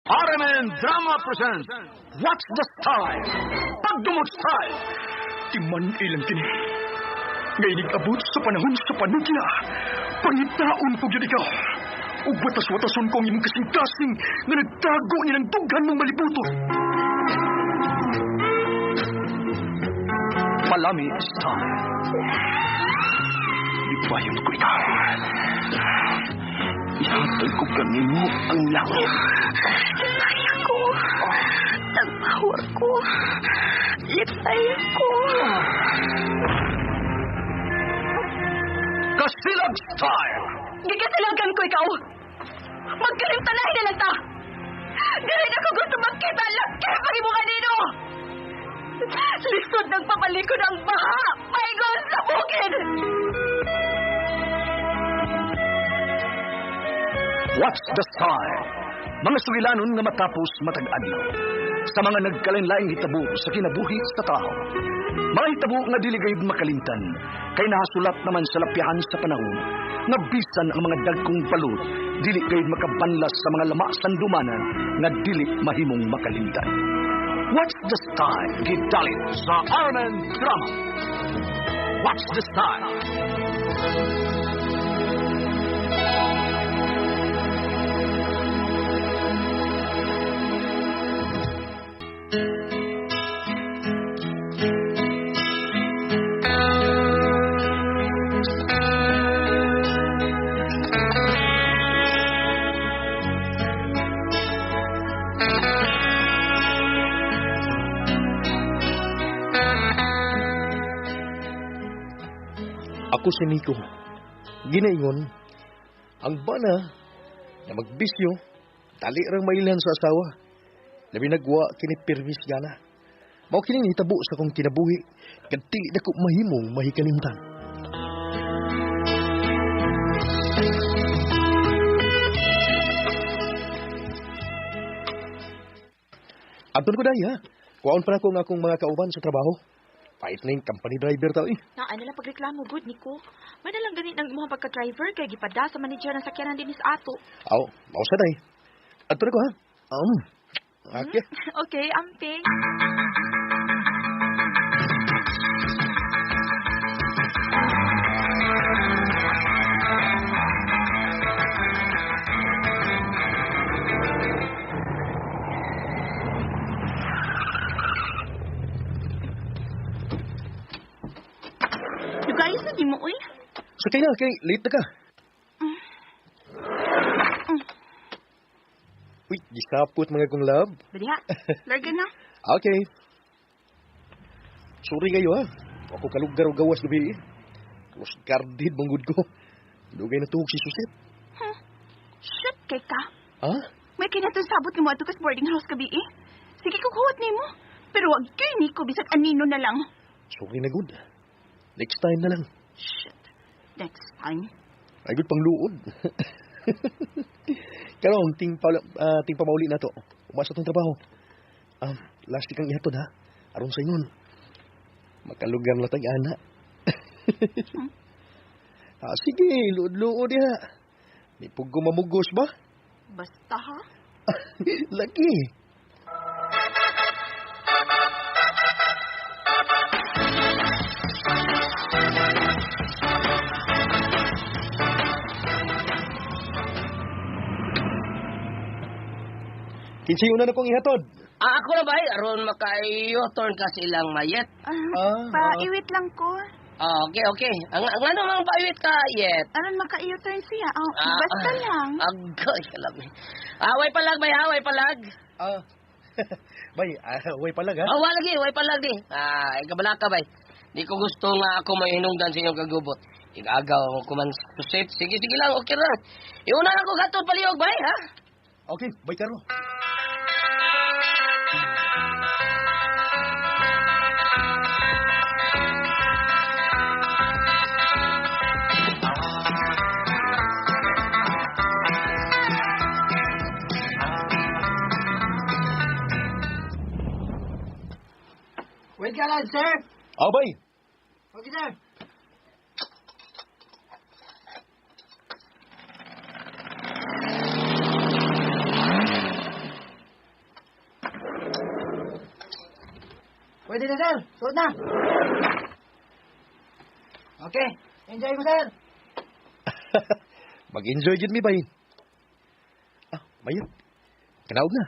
RMN Drama presents What's the Style? Pagdumot Style! Timan ilang kini. Ngayon abot sa panahon sa panukya. Pangitaon ko yun ikaw. O watas-watason ko ang imong kasing-kasing na nagtago nilang dughan mong malibuto. Palami Style. Ibayon ko ikaw. Ihatag ko kanimo ang langit. Lipay ko. Tagpawar ko. Lipay ko. Kasilag Style! Gigasilagan ko ikaw. Magkalimtanahin na lang ta. Dili na ko gusto magkita lang kaya pag-ibukan nino. Lisod nagpapalikod ang baha. Paigon sa bukid. What's the Style? Mga sugilanon nga matapos matag-adlaw. Sa mga nagkalain-laing hitabo sa kinabuhi sa tao. Mga hitabo nga dili gayud makalimtan, kay nahasulat naman sa lapihan sa panahon, nga bisan ang mga dagkong balod, dili gayud makabanlas sa mga lama sandumanan, nga dili mahimong makalimtan. What's the Style? Gidalit sa RMN Drama. What's the Style? Ako si Nico. Ginaingon, ang bana na magbisyo, tali rang mailhan sa asawa. Labi nagwa kini permis gana. Mao kini hitabo sa kong kinabuhi, kadili dako mahimong mahikalimtan. Adton ko dai ha. Kuwaon pa na ko nga akong mga kauban sa trabaho. Pait na yung company driver tao eh. Ano lang pagreklamo, good, Nico. May nalang ganit ng mga pagka-driver kay gipada sa manager ng sakyanan din sa ato. Aw, mausa day. Adto na ko ha. Okay. Okay, amping. Ayos na di mo, uy. So kaya kay late na ka. Uy, gisapot mga kong love. Badiha, larga na. Okay. Sorry kayo ha. Ako kalugar o gawas gabi eh. Close guarded manggod ko. Dugay na tuhog si Susit. Shit, kay ka. Ha? May kinatong sabot ni mo ato kas boarding house kabi eh. Sige, kukuhat ni mo. Pero wag kayo, Nico, bisag anino na lang. Sorry na good. Next time na lang. Shit. Next time. Ay good pang luod. Karong ting pamauli na to. Umasa tong trabaho. Last kang ihatod ha. Aron sa ingon. Makalugar na tag ana. Sige, luod-luod ya. Di pug ko mamugos ba? Basta ha? Lagi. Kinsay una na kong ihatod. Ako na ba aron makayo-turn ka silang mayet? Paiwit lang ko. Okay. Ang ano mang paiwit ka, yet? Aron maka-u-turn siya. Basta lang. Agoy, alam eh. Way palag, bay, way palag. Bay, way palag ha? Way palag di. Kabalaka, bay. Di ko gusto nga ako may hinungdan sa inyong kagubot. Igagaw ko man susit. Sige lang, okay lang. Iuna na ko gatod paliog, bay, ha? Okay, bay Carlo. Wait ka lang, sir. Bay. Okay, sir. Pwede na, sir. Suot na. Okay. Enjoy mo, sir. Mag-enjoy gid mi bay. Mayot. Kanaog na.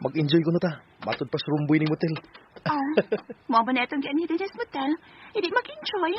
Mag-enjoy ko na ta. Matod pa sa rumboy ni motel. Mo ba na itong diyan ni Dennis Motel? Hindi mag-enjoy.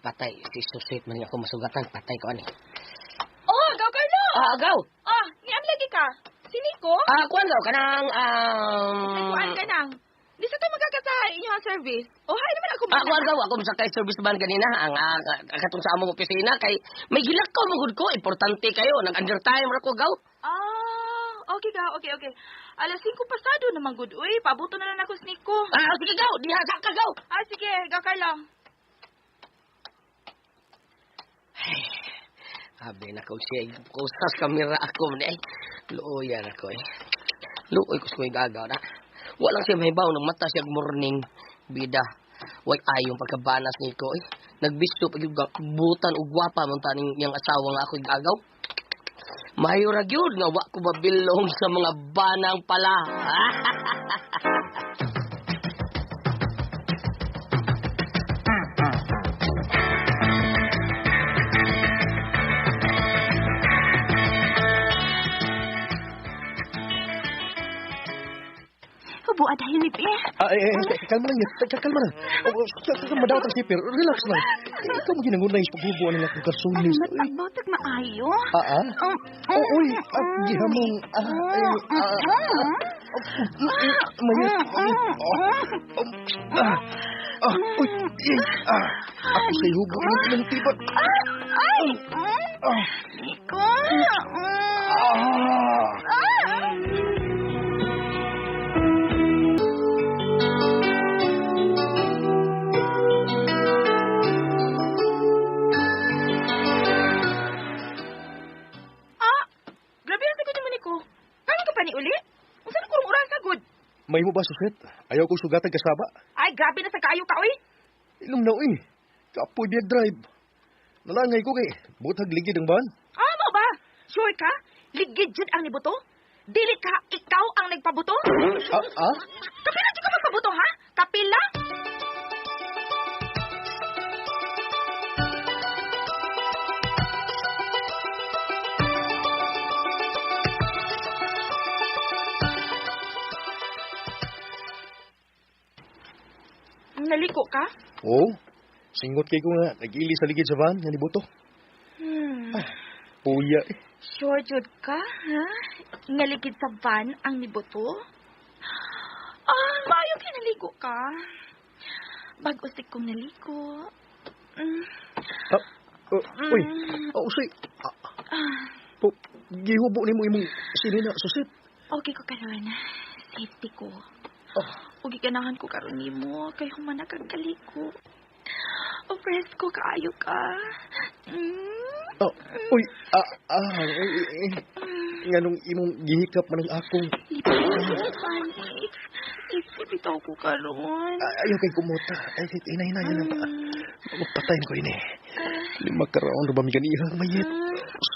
Patay. Si Susit man ako masugatan. Patay ko ani. Oh, agaw Carlo! Agaw! Ngam lagi ka. Sini ko? Kuan daw, kanang, Kuan ka nang. Di sa ka magkakasa inyong service. Oh, hay naman ako. Kuan daw, ako masakay service man ganina. Katong sa among opisina, kay may gilakaw magud ko. Importante kayo. Nag-undertime ra ko, gaw. Okay ka, okay. Alas 5 pasado naman good. Uy, pabuto na lang ako sa Nico. Sige, gaw. Diha ka, gaw. Sige, agaw Carlo. Abi na ko siya. Kusas kamera ako. Luoyan ako eh. Luoy ko siya gagaw na. Walang siya mahibaw. Nagmata siya morning. Bida. Way ayong pagkabanas ni ko eh. Nagbisto pag butan o gwapa munta niyang asawa nga ako gagaw. Mayo ra gyud nga wa ko babilong sa mga banang pala. Buat dahil ni Pe. Kalma lang yun. Kalma lang. Madawat ang sipir. Relax lang. Ikaw mo ginangunay sa pagbubuan ng akong karsunis. Magbautak maayo. Uy, gihamong. Mayat. Ako sa'y hubo ng tibat. Nico. May mo ba, Suset? Ayaw ko sugatan kasaba. Ay, grabe na sa kayo ka, oy. Ilong na, uy. Kapoy biyag drive. Nalangay ko kay. Butag ligid ang ban. Mo ba? Sure ka? Ligid jud ang nibuto? Dili ka, ikaw ang nagpabuto? Kapila jud ka magpabuto, ha? Kapila? Naliko ka? Oo. Singot kay ko nga. Nag-ili sa ligid sa van. Nga nibuto. Puya eh. Sure jud ka, ha? Ngaligid sa van ang nibuto? Mayo kinaligo ka. Bag-usik kong naliko. Uy. Usay. Gihubo ni mo imong sinina, Suset. Okay ko karon. Safety ko. Ugi ganahan ko karon nimo kay human nagkaliko. Fresco kaayo ka. Uy, nganong imong gihikap man ang akong. Bitaw ko karon. Ayaw kay kumuta. Ay, inay-inay na ba? Magpatayin ko ini. 5 karaon ba mi ganihang mayit?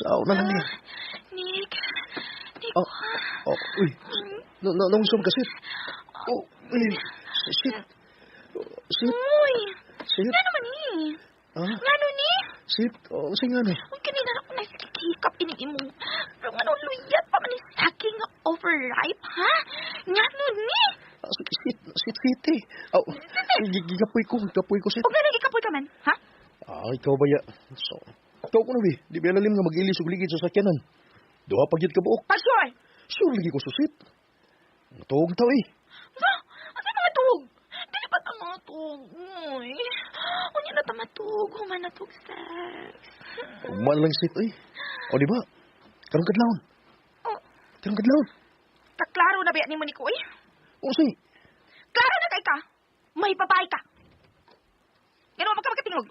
Sao na lang niya. Nick. Uy. Nung sum kasi. Uy. Shit. Uy. Shit. Nga naman ni. Ngano ni? Shit. Kasi nga na. Uy, kanina na ako nakikikap ini-imo. Pero nga nung luyat pa man sa aking overripe, ha? Ngano ni? Shit. Gigapoy ko, shit. Huwag na nagikapoy ka man, ha? Ikaw ba ya? So, ikaw ko na, bi. Di ba lalim nga mag-ilis o ligid sa sakyanan? Duha pagid ka buok. Sure. Sure, lagi ko susit. Matawag tao eh. Ano mga tug? Dili ba ito mga tug? Uy. Unya na ito matug. Human na tug sex. Human lang sit eh. O di ba? Karong kadlawon. Karong kadlawon. Kaklaro na ba yan ni mo ni Koy? O say. Klaro na kay ka. May babae ka. Gano'n mo ka magkatingog.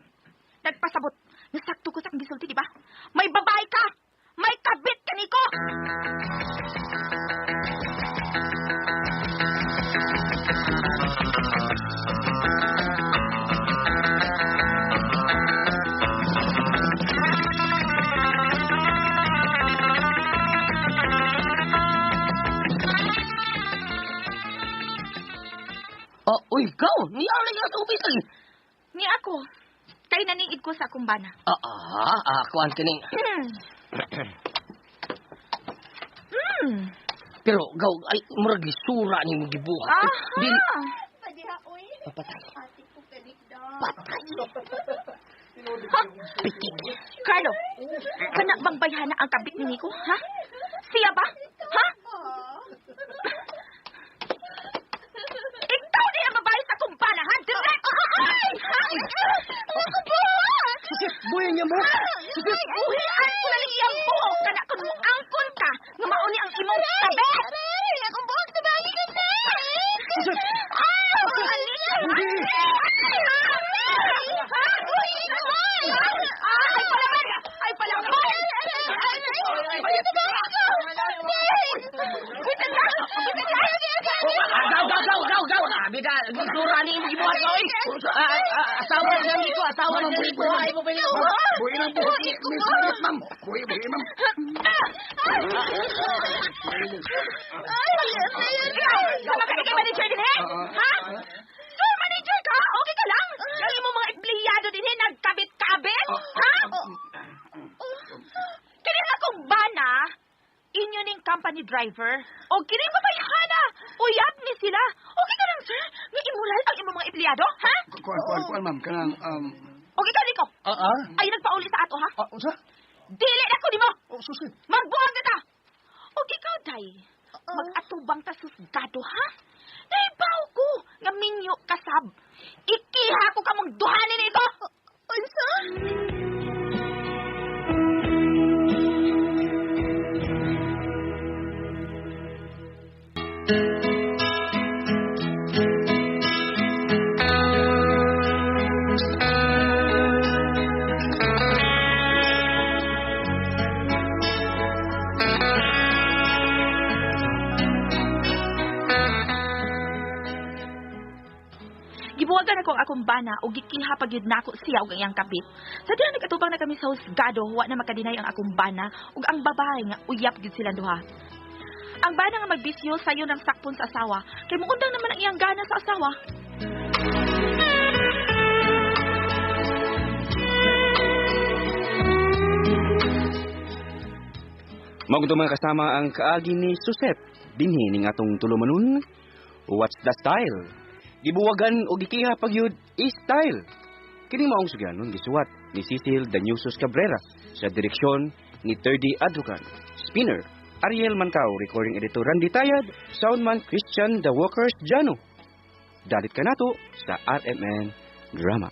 Nagpasabot. Nasakto ko sa kang gisulti, di ba? May babae ka. May kabit ka, Nico. Ikaw, niyaw na yung tubig lagi. Ni ako, kay naniid ko sa akong bana. Ako ang kining. Hmm. Pero, gaw, ay, murag sura ni mong gibuhat. Aha! Padiha, uy. Papatay. Ate ko kanikda. Patay. Pitik. Carlo, kana bang bayhana ang kabit ni Nico, ha? Siya ba? Ha? Ikaw din ang babae sa akong bana, ha? Direct! Ay! Ako ba? Buhay niya mo! Uhian ko na niyang buhok ka na kung angkon ka nga mauni ang imong kabit! Aray, akong buhok sa bali ka na. Hindi! Ay palaman! Gaw! Bida, sura ni mong gibuhat ko, asawa na nito, asawa na nito. Ay, mo ba yun? Buhay ng buhok ni Miss Edith, ma'am. Buhay, ma'am. Sama ka na kay manager din, eh? Ha? Sir, manager ka? Okay ka lang? Yung imong mga empleyado din, eh, nagkabit-kabit? Ha? Kini akong bana, inyo ning company driver. O kini babayhana, uyab ni sila. Okay ka lang, sir? Nga imulal ang imong mga empleyado, ha? Kuan, ma'am. Kanang, Okay ka, Nico? Ay, nagpauli sa ato, ha? Unsa? Dili na ko di mo! Susi. Magbuwag na ta! O ikaw, day, mag-atubang ta susgado, ha? Naibaw ko nga minyo kasab. Ikiha ko ka mong duhanin ito! Unsa? Gibuwagan ako ang akong bana o gikiha pag yun na ako siya ug iyang kabit. Sa diyan nagkatubang na kami sa husgado, wa na makadinay ang akong bana ug ang babae nga uyap gid sila duha. Ang bana nga magbisyo sayo ng sakpon sa asawa, kay muundang naman ang iyang gana sa asawa. Magdo mga kasama ang kaagi ni Suset, dinhi ning atong tulumanon. What's the style? Gibuwagan o gikiha pagyud style. Kini maong sugyanon gisuwat ni Cecil Danyusos Cabrera sa direksyon ni 3D Advocan. Spinner Ariel Mancao, recording editor Randy Tayad, soundman Christian The Walkers Jano. Dalit ka nato sa RMN Drama.